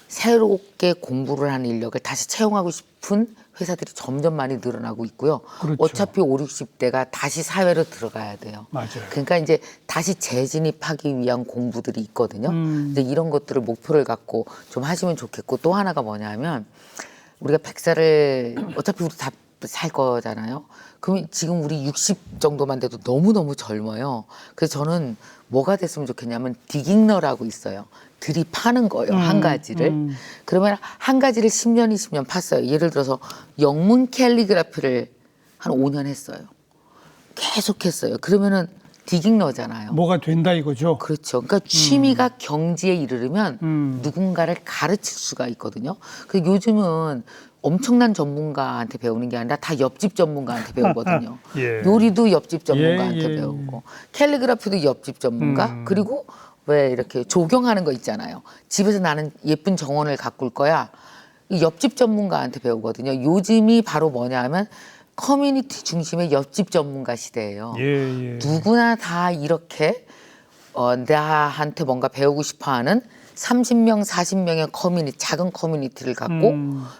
Speaker 2: 새롭게 공부를 하는 인력을 다시 채용하고 싶은 회사들이 점점 많이 늘어나고 있고요.
Speaker 1: 그렇죠.
Speaker 2: 어차피 5, 60대가 다시 사회로 들어가야 돼요.
Speaker 1: 맞아요.
Speaker 2: 그러니까 이제 다시 재진입하기 위한 공부들이 있거든요. 근데 이런 것들을 목표를 갖고 좀 하시면 좋겠고 또 하나가 뭐냐면 우리가 100살을 어차피 우리 다 살 거잖아요. 그럼 지금 우리 60 정도만 돼도 너무너무 젊어요. 그래서 저는 뭐가 됐으면 좋겠냐면 디깅너라고 있어요. 들이파는 거예요. 한 가지를. 그러면 한 가지를 10년, 20년 팠어요. 예를 들어서 영문 캘리그라피를 한 5년 했어요. 계속 했어요. 그러면은 디깅너잖아요.
Speaker 1: 뭐가 된다 이거죠.
Speaker 2: 그렇죠. 그러니까 취미가 경지에 이르르면 누군가를 가르칠 수가 있거든요. 그 요즘은 엄청난 전문가한테 배우는 게 아니라 다 옆집 전문가한테 배우거든요.
Speaker 1: 예.
Speaker 2: 요리도 옆집 전문가한테
Speaker 1: 예.
Speaker 2: 배우고 캘리그라피도 옆집 전문가 그리고 왜 이렇게 조경하는 거 있잖아요. 집에서 나는 예쁜 정원을 가꿀 거야. 이 옆집 전문가한테 배우거든요. 요즘이 바로 뭐냐면 커뮤니티 중심의 옆집 전문가 시대예요.
Speaker 1: 예.
Speaker 2: 누구나 다 이렇게 나한테 뭔가 배우고 싶어하는 30명, 40명의 커뮤니티, 작은 커뮤니티를 갖고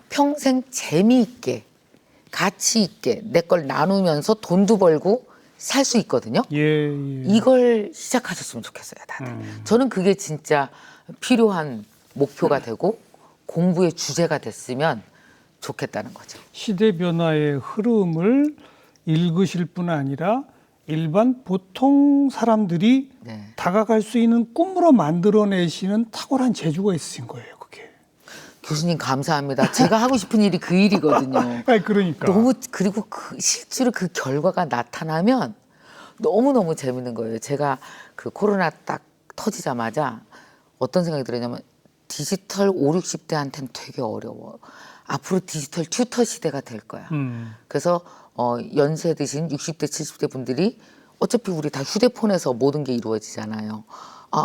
Speaker 2: 평생 재미있게, 가치 있게 내 걸 나누면서 돈도 벌고 살 수 있거든요.
Speaker 1: 예.
Speaker 2: 이걸 시작하셨으면 좋겠어요, 다들. 저는 그게 진짜 필요한 목표가 되고 공부의 주제가 됐으면 좋겠다는 거죠.
Speaker 1: 시대 변화의 흐름을 읽으실 뿐 아니라 일반 보통 사람들이
Speaker 2: 네.
Speaker 1: 다가갈 수 있는 꿈으로 만들어내시는 탁월한 재주가 있으신 거예요, 그게.
Speaker 2: 교수님 감사합니다. 제가 하고 싶은 일이 그 일이거든요.
Speaker 1: 아니, 그러니까.
Speaker 2: 너무 그리고 실제로 그 결과가 나타나면 너무너무 재밌는 거예요. 제가 그 코로나 딱 터지자마자 어떤 생각이 들었냐면 디지털 5, 60대한테는 되게 어려워. 앞으로 디지털 튜터 시대가 될 거야. 그래서 연세 드신 60대, 70대 분들이 어차피 우리 다 휴대폰에서 모든 게 이루어지잖아요.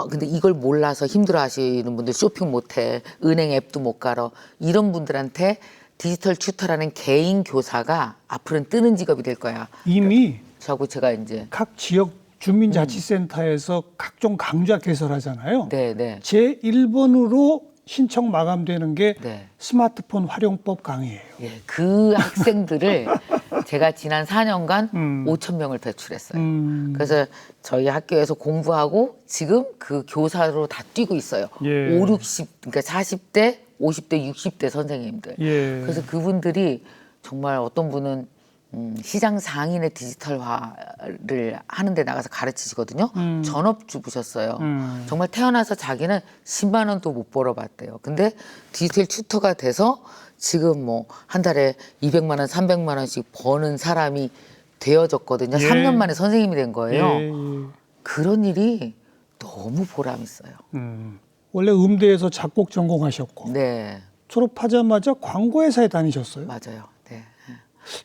Speaker 2: 근데 이걸 몰라서 힘들어 하시는 분들 쇼핑 못 해. 은행 앱도 못 깔아. 이런 분들한테 디지털 튜터라는 개인 교사가 앞으로는 뜨는 직업이 될 거야.
Speaker 1: 이미
Speaker 2: 저하고 제가 이제
Speaker 1: 각 지역 주민자치센터에서 각종 강좌 개설하잖아요.
Speaker 2: 네.
Speaker 1: 제 1번으로 신청 마감되는 게
Speaker 2: 네.
Speaker 1: 스마트폰 활용법 강의예요.
Speaker 2: 예, 그 학생들을 제가 지난 4년간 5천 명을 배출했어요. 그래서 저희 학교에서 공부하고 지금 그 교사로 다 뛰고 있어요.
Speaker 1: 예.
Speaker 2: 5, 60, 그러니까 40대, 50대, 60대 선생님들.
Speaker 1: 예.
Speaker 2: 그래서 그분들이 정말 어떤 분은 시장 상인의 디지털화를 하는데 나가서 가르치시거든요. 전업주부셨어요. 정말 태어나서 자기는 10만 원도 못 벌어봤대요. 근데 디지털 튜터가 돼서 지금 뭐 한 달에 200만 원, 300만 원씩 버는 사람이 되어졌거든요.
Speaker 1: 예.
Speaker 2: 3년 만에 선생님이 된 거예요.
Speaker 1: 예.
Speaker 2: 그런 일이 너무 보람 있어요.
Speaker 1: 원래 음대에서 작곡 전공하셨고
Speaker 2: 네,
Speaker 1: 졸업하자마자 광고회사에 다니셨어요.
Speaker 2: 맞아요. 네.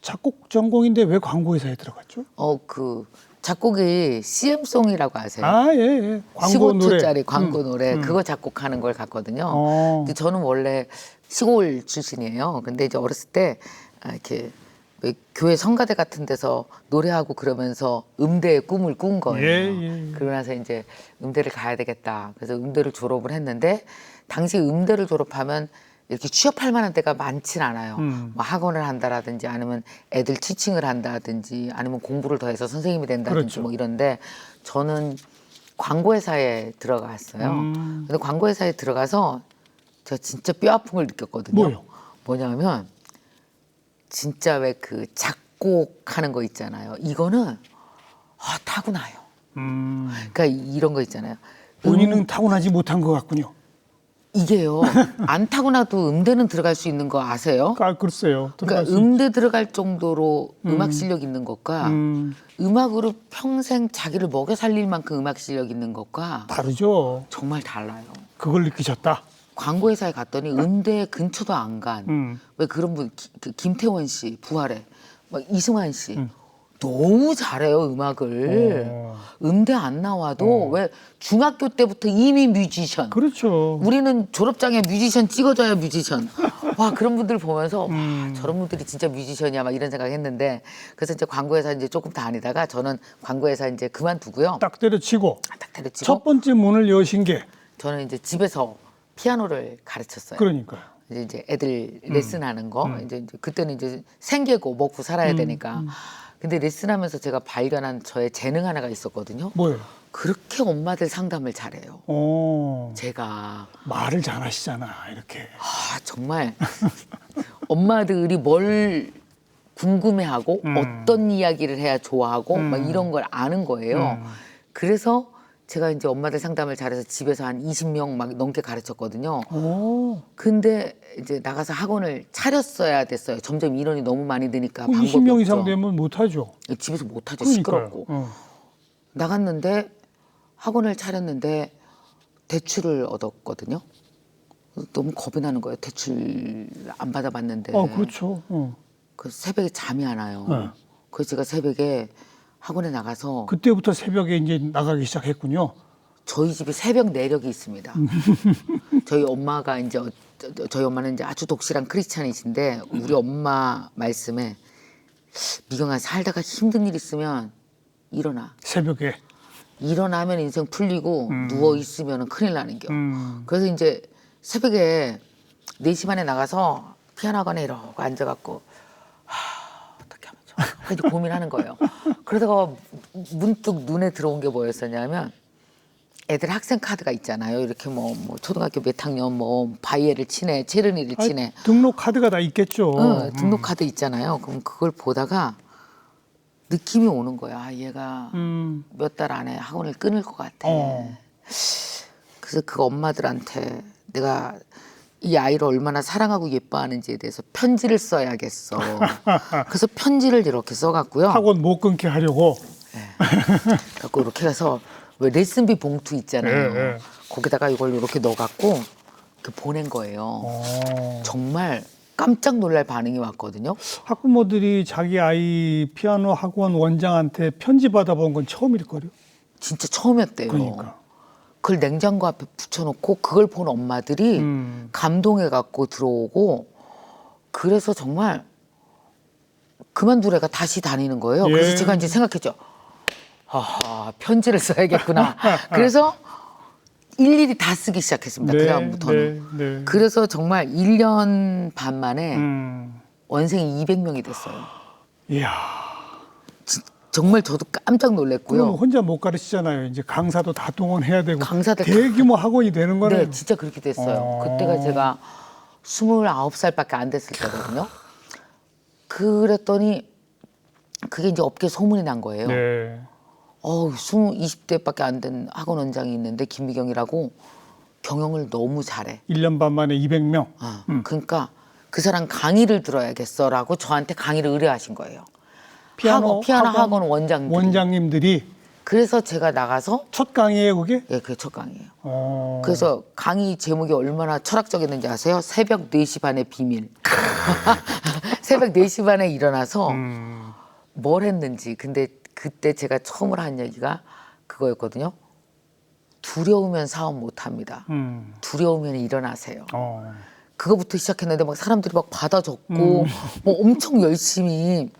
Speaker 1: 작곡 전공인데 왜 광고회사에 들어갔죠?
Speaker 2: 그 작곡이 CM송이라고 아세요?
Speaker 1: 예. 광고 노래.
Speaker 2: 15초짜리 광고 노래 그거 작곡하는 걸 갔거든요. 근데 저는 원래 시골 출신이에요. 근데 이제 어렸을 때 이렇게 왜 교회 성가대 같은 데서 노래하고 그러면서 음대의 꿈을 꾼 거예요.
Speaker 1: 예.
Speaker 2: 그러고 나서 이제 음대를 가야 되겠다. 그래서 음대를 졸업을 했는데 당시 음대를 졸업하면 이렇게 취업할 만한 데가 많진 않아요. 뭐 학원을 한다라든지 아니면 애들 티칭을 한다든지 아니면 공부를 더 해서 선생님이 된다든지
Speaker 1: 그렇죠.
Speaker 2: 뭐 이런데 저는 광고회사에 들어갔어요. 근데 광고회사에 들어가서 제가 진짜 뼈 아픈 걸 느꼈거든요.
Speaker 1: 뭐요?
Speaker 2: 뭐냐면 진짜 왜 그 작곡하는 거 있잖아요. 이거는 타고나요. 그러니까 이런 거 있잖아요.
Speaker 1: 본인은 타고나지 못한 것 같군요.
Speaker 2: 이게요. 안 타고나도 음대는 들어갈 수 있는 거 아세요?
Speaker 1: 글쎄요. 들어갈
Speaker 2: 그러니까
Speaker 1: 수
Speaker 2: 음대 들어갈 정도로 음악 실력 있는 것과 음악으로 평생 자기를 먹여 살릴 만큼 음악 실력 있는 것과
Speaker 1: 다르죠.
Speaker 2: 정말 달라요.
Speaker 1: 그걸 느끼셨다.
Speaker 2: 광고회사에 갔더니 음대 근처도 안 간 왜 그런 분 김태원 씨 부활에 막 이승환 씨 너무 잘해요 음악을. 음대 안 나와도 왜 중학교 때부터 이미 뮤지션.
Speaker 1: 그렇죠.
Speaker 2: 우리는 졸업장에 뮤지션 찍어줘야 뮤지션. 와 그런 분들 보면서 와, 저런 분들이 진짜 뮤지션이야 막 이런 생각했는데 그래서 이제 광고회사 이제 조금 다니다가 저는 광고회사 이제 그만두고요.
Speaker 1: 딱 때려치고
Speaker 2: 딱 때려치고
Speaker 1: 첫 번째 문을 여신 게
Speaker 2: 저는 이제 집에서 피아노를 가르쳤어요.
Speaker 1: 그러니까요.
Speaker 2: 이제 애들 레슨하는 거 이제 그때는 이제 생계고 먹고 살아야 되니까. 근데 레슨하면서 제가 발견한 저의 재능 하나가 있었거든요.
Speaker 1: 뭐예요?
Speaker 2: 그렇게 엄마들 상담을 잘해요. 제가
Speaker 1: 말을 잘하시잖아 이렇게.
Speaker 2: 정말 엄마들이 뭘 궁금해하고 어떤 이야기를 해야 좋아하고 막 이런 걸 아는 거예요. 그래서 제가 이제 엄마들 상담을 잘해서 집에서 한 20명 막 넘게 가르쳤거든요. 근데 이제 나가서 학원을 차렸어야 됐어요. 점점 인원이 너무 많이 드니까 방법이
Speaker 1: 20명 이상
Speaker 2: 없죠.
Speaker 1: 되면 못하죠.
Speaker 2: 집에서 못하죠.
Speaker 1: 그러니까요.
Speaker 2: 시끄럽고. 나갔는데 학원을 차렸는데 대출을 얻었거든요. 너무 겁이 나는 거예요. 대출 안 받아봤는데.
Speaker 1: 그렇죠.
Speaker 2: 그래서 새벽에 잠이 안 와요.
Speaker 1: 네.
Speaker 2: 그래서 제가 새벽에 학원에 나가서
Speaker 1: 그때부터 새벽에 이제 나가기 시작했군요.
Speaker 2: 저희 집에 새벽 내력이 있습니다. 저희 엄마가 이제 저희 엄마는 이제 아주 독실한 크리스찬이신데 우리 엄마 말씀에 미경아 살다가 힘든 일 있으면 일어나.
Speaker 1: 새벽에.
Speaker 2: 일어나면 인생 풀리고 누워 있으면 큰일 나는 겨. 그래서 이제 새벽에 4시 반에 나가서 피아노 학원에 이러고 앉아갖고 어떻게 하면 좋아? 그래서 고민하는 거예요. 그러다가 문득 눈에 들어온 게 뭐였었냐면 애들 학생 카드가 있잖아요. 이렇게 뭐 초등학교 몇 학년 뭐 바이에를 치네, 체르니를 치네.
Speaker 1: 등록 카드가 다 있겠죠.
Speaker 2: 등록 카드 있잖아요. 그럼 그걸 보다가 느낌이 오는 거야. 얘가 몇 달 안에 학원을 끊을 것 같아. 그래서 그 엄마들한테 내가 이 아이를 얼마나 사랑하고 예뻐하는지에 대해서 편지를 써야겠어. 그래서 편지를 이렇게 써갖고요.
Speaker 1: 학원 못 끊게 하려고.
Speaker 2: 갖고 이렇게 해서 왜 레슨비 봉투 있잖아요.
Speaker 1: 네.
Speaker 2: 거기다가 이걸 이렇게 넣어갖고 이렇게 보낸 거예요. 정말 깜짝 놀랄 반응이 왔거든요.
Speaker 1: 학부모들이 자기 아이 피아노 학원 원장한테 편지 받아본 건 처음일걸요.
Speaker 2: 진짜 처음이었대요.
Speaker 1: 그러니까.
Speaker 2: 그걸 냉장고 앞에 붙여놓고 그걸 본 엄마들이 감동해갖고 들어오고 그래서 정말 그만둘 애가 다시 다니는 거예요.
Speaker 1: 예.
Speaker 2: 그래서 제가 이제 생각했죠. 편지를 써야겠구나. 그래서 일일이 다 쓰기 시작했습니다. 그다음부터는.
Speaker 1: 네.
Speaker 2: 그래서 정말 1년 반 만에 원생이 200명이 됐어요.
Speaker 1: 이야.
Speaker 2: 정말 저도 깜짝 놀랐고요.
Speaker 1: 그럼 혼자 못 가르치잖아요. 이제 강사도 다 동원해야 되고
Speaker 2: 강사들
Speaker 1: 대규모 학원이 되는 거네요.
Speaker 2: 네, 진짜 그렇게 됐어요. 그때가 제가 29살밖에 안 됐을 때거든요. 그랬더니 그게 이제 업계 소문이 난 거예요.
Speaker 1: 네.
Speaker 2: 20대밖에 안 된 학원 원장이 있는데 김미경이라고 경영을 너무 잘해.
Speaker 1: 1년 반 만에 200명.
Speaker 2: 그러니까 그 사람 강의를 들어야겠어라고 저한테 강의를 의뢰하신 거예요.
Speaker 1: 피아노
Speaker 2: 학원
Speaker 1: 원장님들이
Speaker 2: 그래서 제가 나가서
Speaker 1: 첫 강의예요, 그게?
Speaker 2: 예, 그게 첫 강의예요. 그래서 강의 제목이 얼마나 철학적이었는지 아세요? 새벽 4시 반의 비밀. 새벽 4시 반에 일어나서 뭘 했는지. 근데 그때 제가 처음으로 한 얘기가 그거였거든요. 두려우면 사업 못합니다. 두려우면 일어나세요. 그거부터 시작했는데 막 사람들이 막 받아줬고 뭐 엄청 열심히.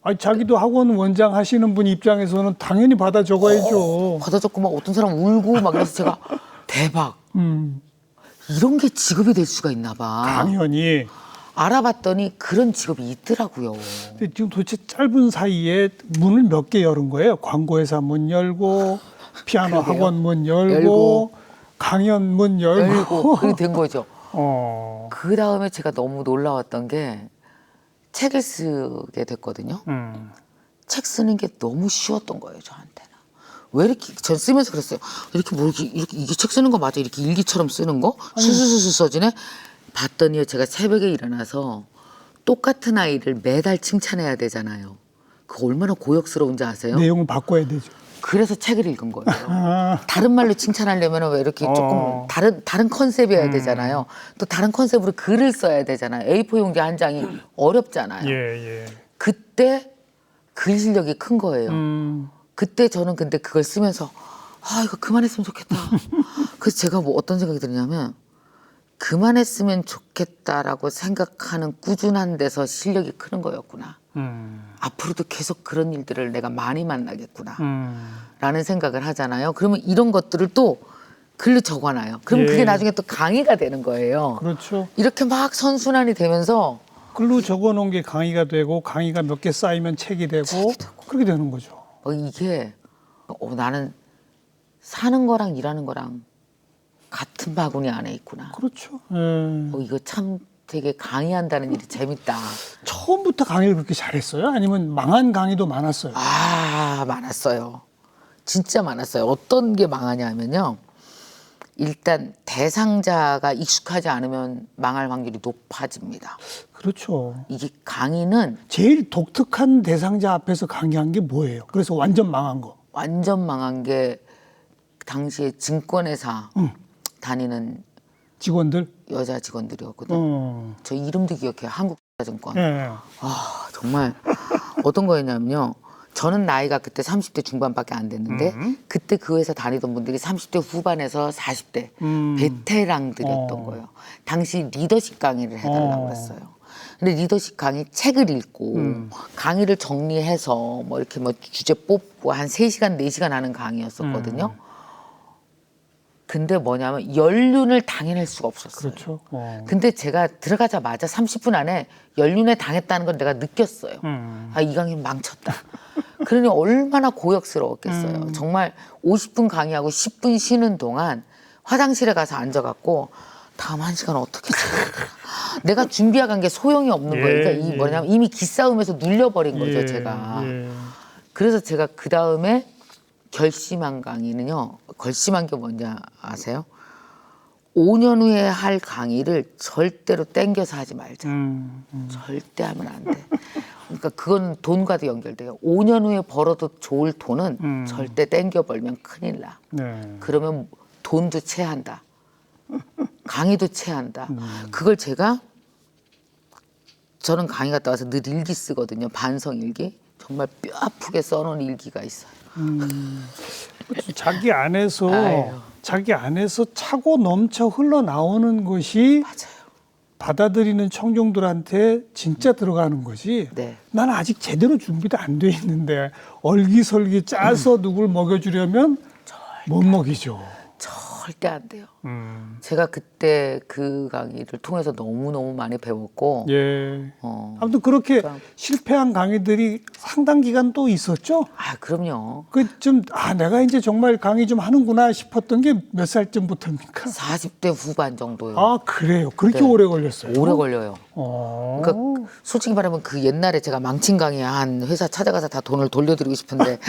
Speaker 1: 아니, 자기도 학원 원장 하시는 분 입장에서는 당연히 받아 적어야죠.
Speaker 2: 받아줬고 막 어떤 사람 울고 막 그래서 제가 대박. 이런 게 직업이 될 수가 있나 봐.
Speaker 1: 강연이.
Speaker 2: 알아봤더니 그런 직업이 있더라고요.
Speaker 1: 근데 지금 도대체 짧은 사이에 문을 몇 개 열은 거예요? 광고회사 문 열고, 피아노
Speaker 2: 그러게요.
Speaker 1: 학원 문 열고,
Speaker 2: 열고,
Speaker 1: 강연 문 열고.
Speaker 2: 그렇게 된 거죠.
Speaker 1: 어.
Speaker 2: 그 다음에 제가 너무 놀라웠던 게 책을 쓰게 됐거든요. 책 쓰는 게 너무 쉬웠던 거예요, 저한테는. 왜 이렇게, 전 쓰면서 그랬어요. 이렇게 뭐, 이렇게 이게 책 쓰는 거 맞아? 이렇게 일기처럼 쓰는 거? 수수수수 써지네? 봤더니요, 제가 새벽에 일어나서 똑같은 아이를 매달 칭찬해야 되잖아요. 그거 얼마나 고역스러운지 아세요?
Speaker 1: 내용을 바꿔야 되죠.
Speaker 2: 그래서 책을 읽은 거예요.
Speaker 1: 아,
Speaker 2: 다른 말로 칭찬하려면 왜 이렇게 조금 다른 컨셉이어야 되잖아요. 또 다른 컨셉으로 글을 써야 되잖아요. A4 용지 한 장이 어렵잖아요.
Speaker 1: 예, 예.
Speaker 2: 그때 글 실력이 큰 거예요.
Speaker 1: 음,
Speaker 2: 그때 저는 근데 그걸 쓰면서 아 이거 그만했으면 좋겠다. 그래서 제가 뭐 어떤 생각이 드냐면 그만했으면 좋겠다라고 생각하는 꾸준한 데서 실력이 크는 거였구나. 앞으로도 계속 그런 일들을 내가 많이 만나겠구나. 라는 생각을 하잖아요. 그러면 이런 것들을 또 글로 적어놔요. 그럼
Speaker 1: 예.
Speaker 2: 그게 나중에 또 강의가 되는 거예요.
Speaker 1: 그렇죠.
Speaker 2: 이렇게 막 선순환이 되면서
Speaker 1: 글로 적어 놓은 게 강의가 되고, 강의가 몇 개 쌓이면 책이 되고, 그렇게 되는 거죠.
Speaker 2: 이게 나는 사는 거랑 일하는 거랑 같은 바구니 안에 있구나.
Speaker 1: 그렇죠. 예.
Speaker 2: 이거 참 되게 강의한다는 일이 재밌다.
Speaker 1: 처음부터 강의를 그렇게 잘했어요? 아니면 망한 강의도 많았어요?
Speaker 2: 많았어요. 진짜 많았어요. 어떤 게 망하냐면요. 일단 대상자가 익숙하지 않으면 망할 확률이 높아집니다.
Speaker 1: 그렇죠.
Speaker 2: 이게 강의는
Speaker 1: 제일 독특한 대상자 앞에서 강의한 게 뭐예요? 그래서 완전 망한 거.
Speaker 2: 완전 망한 게 당시에 증권회사 다니는
Speaker 1: 직원들?
Speaker 2: 여자 직원들이었거든. 저 이름도 기억해요. 한국증권.
Speaker 1: 예.
Speaker 2: 정말 어떤 거였냐면요. 저는 나이가 그때 30대 중반밖에 안 됐는데 그때 그 회사 다니던 분들이 30대 후반에서 40대 베테랑들이었던 거예요. 당시 리더십 강의를 해달라고 그랬어요. 근데 리더십 강의 책을 읽고 강의를 정리해서 뭐 이렇게 뭐 주제 뽑고 한 3시간, 4시간 하는 강의였었거든요. 근데 뭐냐면 연륜을 당해낼 수가 없었어요.
Speaker 1: 그렇죠.
Speaker 2: 근데 제가 들어가자마자 30분 안에 연륜에 당했다는 걸 내가 느꼈어요. 이 강의 망쳤다. 그러니 얼마나 고역스러웠겠어요. 정말 50분 강의하고 10분 쉬는 동안 화장실에 가서 앉아갖고 다음 1시간 어떻게 내가 준비해간 게 소용이 없는 거예요. 그러니까 이 뭐냐면 이미 기싸움에서 눌려버린 거죠, 제가. 그래서 제가 그 다음에 결심한 강의는요. 결심한 게 뭔지 아세요? 5년 후에 할 강의를 절대로 땡겨서 하지 말자. 절대 하면 안 돼. 그러니까 그건 돈과도 연결돼요. 5년 후에 벌어도 좋을 돈은 절대 땡겨 벌면 큰일 나.
Speaker 1: 네.
Speaker 2: 그러면 돈도 체한다. 강의도 체한다. 그걸 저는 강의 갔다 와서 늘 일기 쓰거든요. 반성 일기. 정말 뼈 아프게 써놓은 일기가 있어요.
Speaker 1: 자기 안에서
Speaker 2: 아유.
Speaker 1: 자기 안에서 차고 넘쳐 흘러나오는 것이
Speaker 2: 맞아요.
Speaker 1: 받아들이는 청중들한테 진짜 들어가는 거지.
Speaker 2: 네.
Speaker 1: 나는 아직 제대로 준비도 안 돼 있는데 얼기설기 짜서 누굴 먹여주려면 못 먹이죠.
Speaker 2: 절대 안 돼요. 제가 그때 그 강의를 통해서 너무너무 많이 배웠고
Speaker 1: 예.
Speaker 2: 어.
Speaker 1: 아무튼 그렇게
Speaker 2: 그러니까.
Speaker 1: 실패한 강의들이 상당 기간 또 있었죠.
Speaker 2: 그럼요.
Speaker 1: 내가 이제 정말 강의 좀 하는구나 싶었던 게 몇 살쯤부터입니까?
Speaker 2: 40대 후반 정도요.
Speaker 1: 그래요. 그렇게
Speaker 2: 네.
Speaker 1: 오래 걸렸어요.
Speaker 2: 오래 걸려요.
Speaker 1: 어.
Speaker 2: 그러니까 솔직히 말하면 그 옛날에 제가 망친 강의 한 회사 찾아가서 다 돈을 돌려드리고 싶은데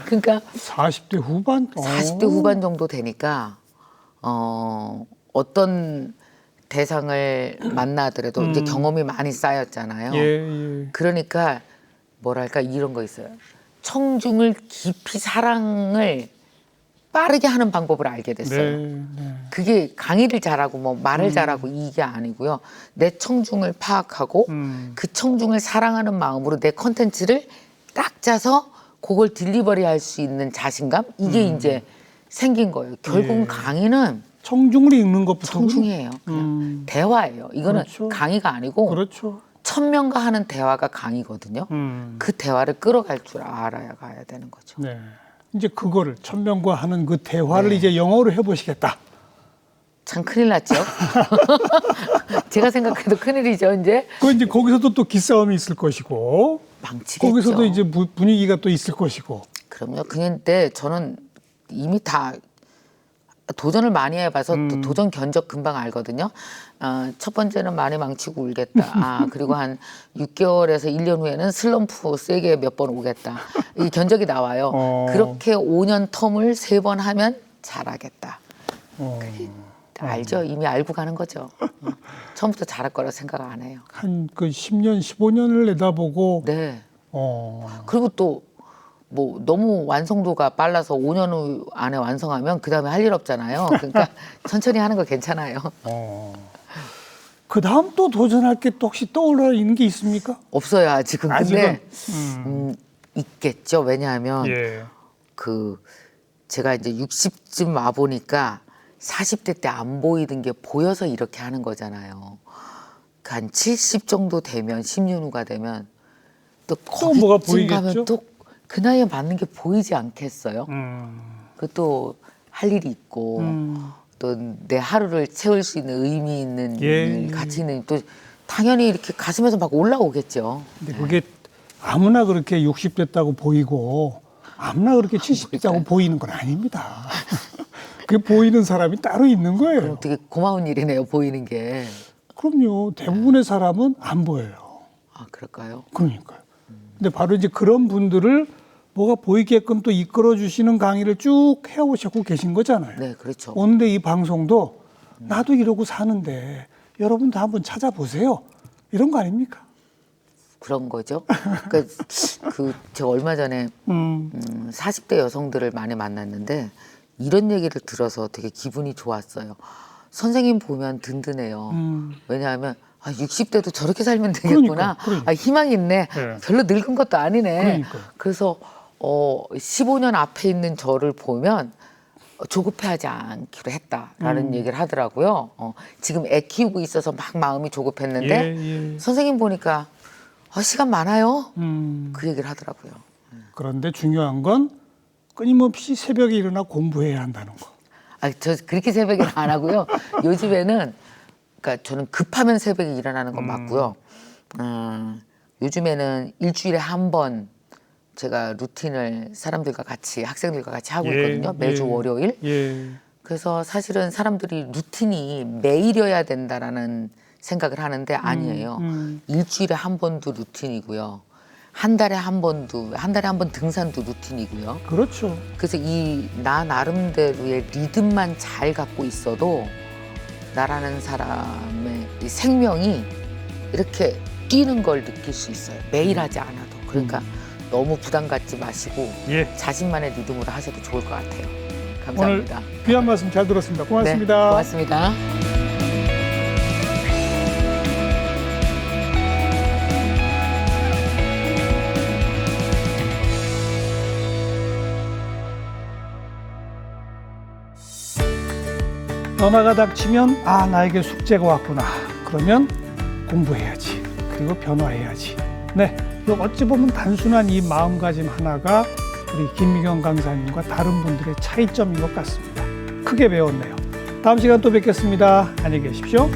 Speaker 2: 그러니까
Speaker 1: 40대 후반?
Speaker 2: 40대 후반 정도 되니까 어떤 대상을 만나더라도 이제 경험이 많이 쌓였잖아요.
Speaker 1: 예.
Speaker 2: 그러니까 뭐랄까 이런 거 있어요. 청중을 깊이 사랑을 빠르게 하는 방법을 알게 됐어요.
Speaker 1: 네.
Speaker 2: 그게 강의를 잘하고 뭐 말을 잘하고 이게 아니고요. 내 청중을 파악하고 그 청중을 사랑하는 마음으로 내 컨텐츠를 딱 짜서 그걸 딜리버리 할 수 있는 자신감 이게 이제 생긴 거예요. 결국은
Speaker 1: 예.
Speaker 2: 강의는
Speaker 1: 청중을 읽는 것부터
Speaker 2: 청중이에요. 그냥 대화예요. 이거는
Speaker 1: 그렇죠.
Speaker 2: 강의가 아니고
Speaker 1: 그렇죠.
Speaker 2: 1000명과 하는 대화가 강의거든요. 그 대화를 끌어갈 줄 알아야 가야 되는 거죠.
Speaker 1: 네. 이제 그거를 1000명과 하는 그 대화를
Speaker 2: 네.
Speaker 1: 이제 영어로 해보시겠다.
Speaker 2: 참 큰일 났죠. 제가 생각해도 큰일이죠, 이제.
Speaker 1: 그 이제 거기서도 또 기싸움이 있을 것이고,
Speaker 2: 망치겠죠.
Speaker 1: 거기서도 이제 분위기가 또 있을 것이고.
Speaker 2: 그럼요. 그런데 저는 이미 다 도전을 많이 해봐서 또 도전 견적 금방 알거든요. 첫 번째는 많이 망치고 울겠다. 그리고 한 6개월에서 1년 후에는 슬럼프 세게 몇 번 오겠다. 이 견적이 나와요. 그렇게 5년 텀을 3번 하면 잘하겠다. 알죠. 이미 알고 가는 거죠. 처음부터 잘할 거라 생각 안 해요.
Speaker 1: 한 그 10년, 15년을 내다보고.
Speaker 2: 네. 그리고 또 뭐 너무 완성도가 빨라서 5년 후 안에 완성하면 그 다음에 할 일 없잖아요. 그러니까 천천히 하는 거 괜찮아요.
Speaker 1: 그 다음 또 도전할 게 또 혹시 떠올라 있는 게 있습니까?
Speaker 2: 없어요 아직은. 근데
Speaker 1: 아직은?
Speaker 2: 있겠죠. 왜냐하면
Speaker 1: 예.
Speaker 2: 그 제가 이제 60쯤 와 보니까 40대 때 안 보이던 게 보여서 이렇게 하는 거잖아요. 한 70 정도 되면 10년 후가 되면 또
Speaker 1: 뭐가
Speaker 2: 거기쯤
Speaker 1: 보이겠죠?
Speaker 2: 가면 또 그 나이에 맞는 게 보이지 않겠어요? 그것도 할 일이 있고 또 내 하루를 채울 수 있는 의미 있는 일, 가치 있는 일, 또 당연히 이렇게 가슴에서 막 올라오겠죠.
Speaker 1: 근데 그게 아무나 그렇게 60 됐다고 보이고 아무나 그렇게 70 됐다고 보이는 건 아닙니다. 그게 보이는 사람이 따로 있는 거예요.
Speaker 2: 그럼 되게 고마운 일이네요, 보이는 게.
Speaker 1: 그럼요. 대부분의 사람은 안 보여요.
Speaker 2: 아, 그럴까요?
Speaker 1: 그러니까요. 근데 바로 이제 그런 분들을 뭐가 보이게끔 또 이끌어 주시는 강의를 쭉 해오셨고 계신 거잖아요.
Speaker 2: 네, 그렇죠.
Speaker 1: 오늘 이 방송도 나도 이러고 사는데 여러분도 한번 찾아보세요. 이런 거 아닙니까?
Speaker 2: 그런 거죠. 그러니까 제가 얼마 전에 40대 여성들을 많이 만났는데 이런 얘기를 들어서 되게 기분이 좋았어요. 선생님 보면 든든해요. 왜냐하면 60대도 저렇게 살면 되겠구나.
Speaker 1: 그러니까.
Speaker 2: 희망이 있네.
Speaker 1: 네.
Speaker 2: 별로 늙은 것도 아니네.
Speaker 1: 그러니까요.
Speaker 2: 그래서 15년 앞에 있는 저를 보면 조급해하지 않기로 했다라는 얘기를 하더라고요. 지금 애 키우고 있어서 막 마음이 조급했는데
Speaker 1: 예.
Speaker 2: 선생님 보니까 시간 많아요. 그 얘기를 하더라고요.
Speaker 1: 그런데 중요한 건 끊임없이 새벽에 일어나 공부해야 한다는 거.
Speaker 2: 저 그렇게 새벽에 안 하고요. 요즘에는 그러니까 저는 급하면 새벽에 일어나는 건 맞고요. 요즘에는 일주일에 한 번 제가 루틴을 사람들과 같이 학생들과 같이 하고 있거든요. 매주 월요일. 그래서 사실은 사람들이 루틴이 매일이어야 된다라는 생각을 하는데 아니에요. 일주일에 한 번도 루틴이고요. 한 달에 한 번 등산도 루틴이고요.
Speaker 1: 그렇죠.
Speaker 2: 그래서 나 나름대로의 리듬만 잘 갖고 있어도 나라는 사람의 이 생명이 이렇게 뛰는 걸 느낄 수 있어요. 매일 하지 않아도. 그러니까 너무 부담 갖지 마시고 자신만의 리듬으로 하셔도 좋을 것 같아요. 감사합니다.
Speaker 1: 오늘 귀한 말씀 잘 들었습니다. 고맙습니다.
Speaker 2: 네, 고맙습니다.
Speaker 1: 변화가 닥치면 나에게 숙제가 왔구나. 그러면 공부해야지. 그리고 변화해야지. 네, 어찌 보면 단순한 이 마음가짐 하나가 우리 김미경 강사님과 다른 분들의 차이점인 것 같습니다. 크게 배웠네요. 다음 시간 또 뵙겠습니다. 안녕히 계십시오.